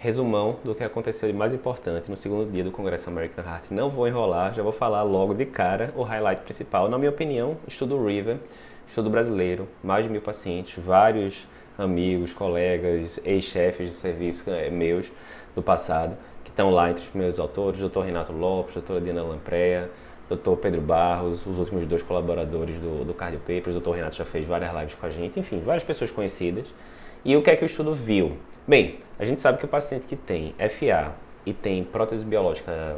resumão do que aconteceu de mais importante no segundo dia do Congresso American Heart. Não vou enrolar, já vou falar logo de cara o highlight principal. Na minha opinião, estudo River, estudo brasileiro, mais de 1.000 pacientes, vários amigos, colegas, ex-chefes de serviço meus do passado, que estão lá entre os primeiros autores, Dr. Renato Lopes, Dr. Diana Lampreia, Dr. Pedro Barros, os últimos 2 colaboradores do Cardio Papers. O Dr. Renato já fez várias lives com a gente, enfim, várias pessoas conhecidas. E o que é que o estudo viu? Bem, a gente sabe que o paciente que tem FA e tem prótese biológica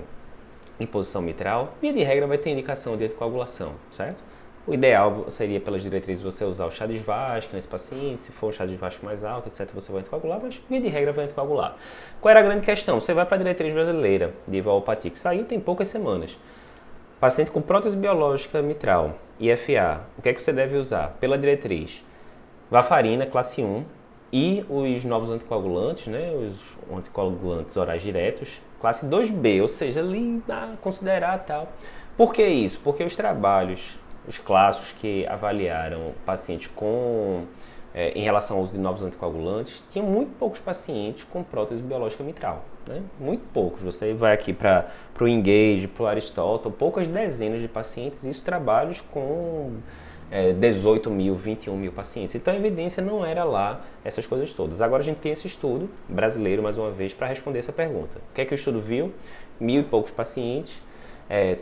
em posição mitral, via de regra vai ter indicação de anticoagulação, certo? O ideal seria, pelas diretrizes, você usar o chá de Svasc nesse paciente. Se for um chá de Svasc mais alto, etc., você vai anticoagular, mas via de regra vai anticoagular. Qual era a grande questão? Você vai para a diretriz brasileira de valvopatia, que saiu tem poucas semanas. Paciente com prótese biológica mitral e FA, o que é que você deve usar? Pela diretriz, varfarina, classe 1, e os novos anticoagulantes, né, os anticoagulantes orais diretos, classe 2B, ou seja, ali considerar tal. Por que isso? Porque os trabalhos, os clássicos que avaliaram pacientes em relação ao uso de novos anticoagulantes, tinham muito poucos pacientes com prótese biológica mitral, né? Muito poucos. Você vai aqui para o Engage, para o Aristotle, poucas dezenas de pacientes, isso trabalhos com 18 mil, 21 mil pacientes. Então a evidência não era lá essas coisas todas. Agora a gente tem esse estudo brasileiro, mais uma vez, para responder essa pergunta. O que é que o estudo viu? 1.000 e poucos pacientes,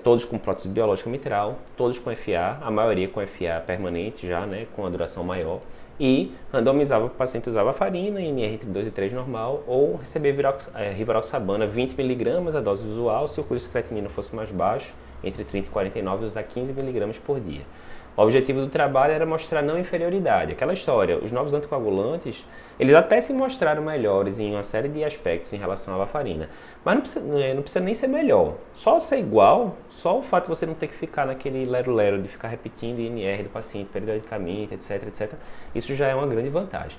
todos com prótese biológica mitral, todos com FA, a maioria com FA permanente já, né, com a duração maior, e randomizava para o paciente usava farina, NR entre 2 e 3 normal, ou receber rivaroxabana 20mg, a dose usual, se o curso de creatinina fosse mais baixo, entre 30 e 49, usar 15mg por dia. O objetivo do trabalho era mostrar não inferioridade. Aquela história, os novos anticoagulantes, eles até se mostraram melhores em uma série de aspectos em relação à varfarina. Mas não precisa nem ser melhor. Só ser igual, só o fato de você não ter que ficar naquele lero-lero de ficar repetindo INR do paciente periodicamente, etc, etc. Isso já é uma grande vantagem.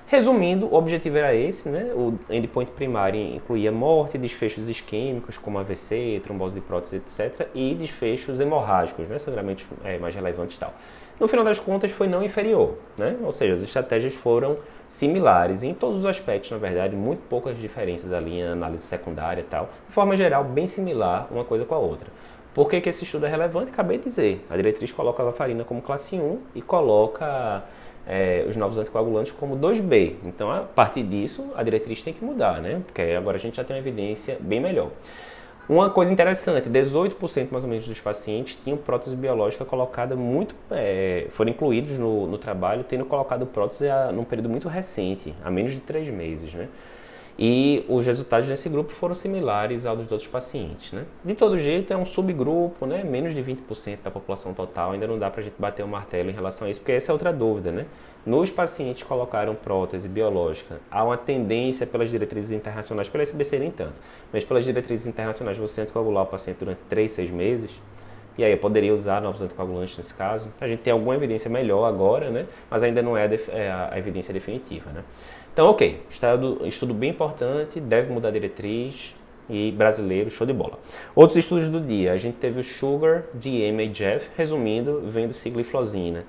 Resumindo, o objetivo era esse, né? O endpoint primário incluía morte, desfechos isquêmicos, como AVC, trombose de prótese, etc., e desfechos hemorrágicos, né? Sangramentos mais relevantes e tal. No final das contas, foi não inferior, né? Ou seja, as estratégias foram similares em todos os aspectos, na verdade, muito poucas diferenças ali em análise secundária e tal. De forma geral, bem similar uma coisa com a outra. Por que esse estudo é relevante? Acabei de dizer. A diretriz coloca a varfarina como classe 1 e coloca os novos anticoagulantes como 2B. Então, a partir disso, a diretriz tem que mudar, né? Porque agora a gente já tem uma evidência bem melhor. Uma coisa interessante, 18% mais ou menos dos pacientes tinham prótese biológica colocada foram incluídos no trabalho, tendo colocado prótese num período muito recente, há menos de 3 meses, né? E os resultados desse grupo foram similares aos dos outros pacientes, né? De todo jeito, é um subgrupo, né? Menos de 20% da população total, ainda não dá pra gente bater o martelo em relação a isso, porque essa é outra dúvida, né? Nos pacientes que colocaram prótese biológica, há uma tendência pelas diretrizes internacionais, pela SBC nem tanto, mas pelas diretrizes internacionais, você anticoagular o paciente durante 3, 6 meses, e aí eu poderia usar novos anticoagulantes nesse caso. A gente tem alguma evidência melhor agora, né? Mas ainda não é a evidência definitiva, né? Então, ok, estudo bem importante, deve mudar a diretriz, e brasileiro, show de bola. Outros estudos do dia, a gente teve o Sugar, DMA-GEF, resumindo, vendo sigliflozina,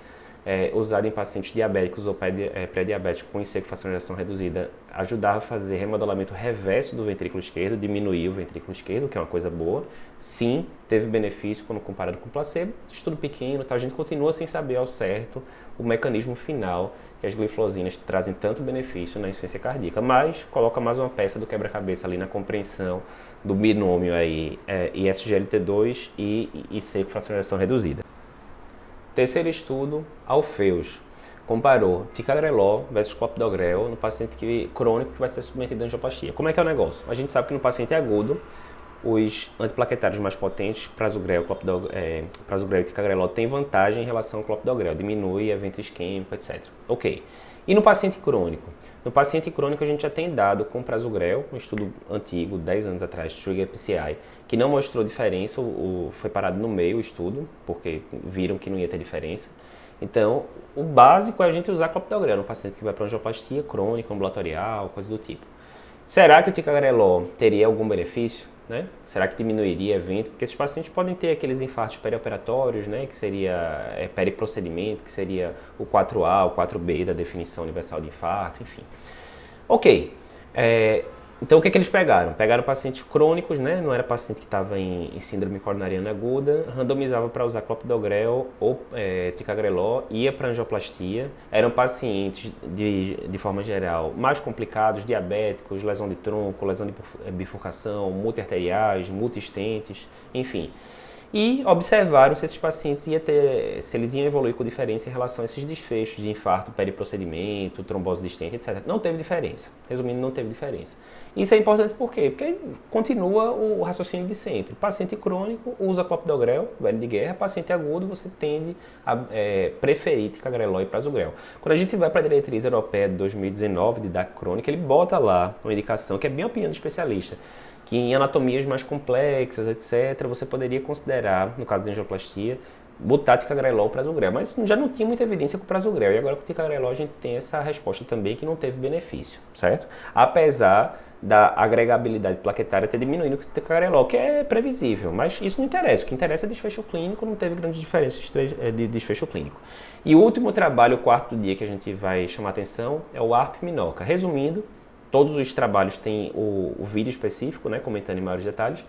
usado em pacientes diabéticos ou pré-diabéticos com encefalofraccionação reduzida, ajudar a fazer remodelamento reverso do ventrículo esquerdo, diminuir o ventrículo esquerdo, que é uma coisa boa. Sim, teve benefício quando comparado com o placebo, estudo pequeno, tá? A gente continua sem saber ao certo o mecanismo final que as glifosinas trazem tanto benefício na insuficiência cardíaca, mas coloca mais uma peça do quebra-cabeça ali na compreensão do binômio aí, ISGLT2 e IC com fracionação reduzida. Terceiro estudo, Alfeus, comparou ticagrelor versus clopidogrel no paciente crônico que vai ser submetido a angioplastia. Como é que é o negócio? A gente sabe que no paciente agudo, os antiplaquetários mais potentes, prasugrel e ticagrelor, têm vantagem em relação ao clopidogrel, diminui evento isquêmico, etc. Ok. E no paciente crônico? No paciente crônico a gente já tem dado com prasugrel, um estudo antigo, 10 anos atrás, Trigger PCI, que não mostrou diferença, foi parado no meio o estudo, porque viram que não ia ter diferença. Então, o básico é a gente usar clopidogrel no paciente que vai para angioplastia crônica, ambulatorial, coisa do tipo. Será que o ticagrelor teria algum benefício? Né? Será que diminuiria evento? Porque esses pacientes podem ter aqueles infartos perioperatórios, né? Que seria periprocedimento, que seria o 4A, o 4B da definição universal de infarto, enfim. Ok, Então, o que eles pegaram? Pegaram pacientes crônicos, né? Não era paciente que estava em síndrome coronariana aguda, randomizava para usar clopidogrel ou ticagrelor, ia para angioplastia. Eram pacientes, de forma geral, mais complicados, diabéticos, lesão de tronco, lesão de bifurcação, multiarteriais, multistentes, enfim. E observaram se esses pacientes se eles iam evoluir com diferença em relação a esses desfechos de infarto, periprocedimento, trombose de stent, etc. Não teve diferença. Resumindo, não teve diferença. Isso é importante por quê? Porque continua o raciocínio de sempre. Paciente crônico usa clopidogrel, velho de guerra. Paciente agudo, você tende a preferir ticagrelor e prasugrel. Quando a gente vai para a diretriz europeia de 2019 de DAC crônica, ele bota lá uma indicação que é bem a opinião do especialista, que em anatomias mais complexas, etc., você poderia considerar, no caso da angioplastia, botar ticagrelor ou prasugrel. Mas já não tinha muita evidência com o prasugrel. E agora com o ticagrelor a gente tem essa resposta também que não teve benefício, certo? Apesar da agregabilidade plaquetária ter diminuído com o ticagrelor, que é previsível. Mas isso não interessa. O que interessa é desfecho clínico, não teve grandes diferenças de desfecho clínico. E o último trabalho, o quarto dia que a gente vai chamar atenção, é o ARP-MINOCA. Resumindo, todos os trabalhos têm o vídeo específico, né, comentando em maiores detalhes,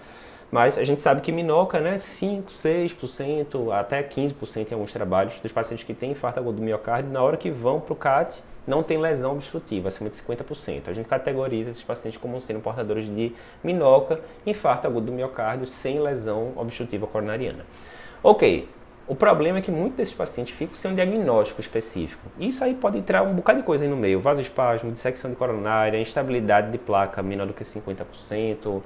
mas a gente sabe que MINOCA, né, 5, 6%, até 15% em alguns trabalhos dos pacientes que têm infarto agudo do miocárdio, na hora que vão para o CAT, não tem lesão obstrutiva, acima de 50%. A gente categoriza esses pacientes como sendo portadores de MINOCA, infarto agudo do miocárdio, sem lesão obstrutiva coronariana. Ok. O problema é que muitos desses pacientes ficam sem um diagnóstico específico. Isso aí pode entrar um bocado de coisa aí no meio. Vasoespasmo, dissecção de coronária, instabilidade de placa menor do que 50%.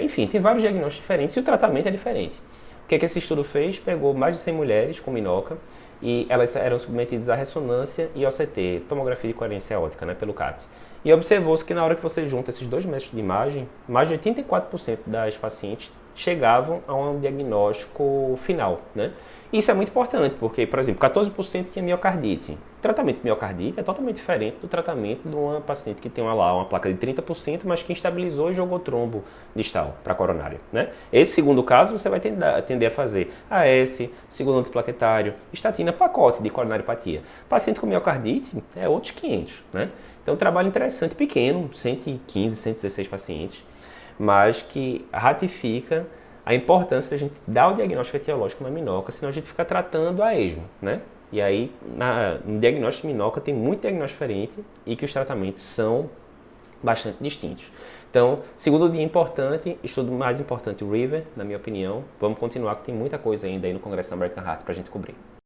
Enfim, tem vários diagnósticos diferentes e o tratamento é diferente. O que esse estudo fez? Pegou mais de 100 mulheres com MINOCA e elas eram submetidas à ressonância e OCT, tomografia de coerência óptica, né, pelo CAT. E observou-se que na hora que você junta esses dois métodos de imagem, mais de 84% das pacientes chegavam a um diagnóstico final, né? Isso é muito importante, porque, por exemplo, 14% tinha miocardite. O tratamento de miocardite é totalmente diferente do tratamento de uma paciente que tem uma placa de 30%, mas que instabilizou e jogou trombo distal para a coronária, né? Esse segundo caso, você vai tender a fazer AS, segundo antiplaquetário, estatina, pacote de coronariopatia. Paciente com miocardite é outros 500, né? Então, um trabalho interessante, pequeno, 115, 116 pacientes, mas que ratifica a importância da gente dar o diagnóstico etiológico na MINOCA, senão a gente fica tratando a esmo, né? E aí, no diagnóstico de MINOCA tem muito diagnóstico diferente e que os tratamentos são bastante distintos. Então, segundo dia importante, estudo mais importante, o RIVER, na minha opinião. Vamos continuar, que tem muita coisa ainda aí no Congresso da American Heart para a gente cobrir.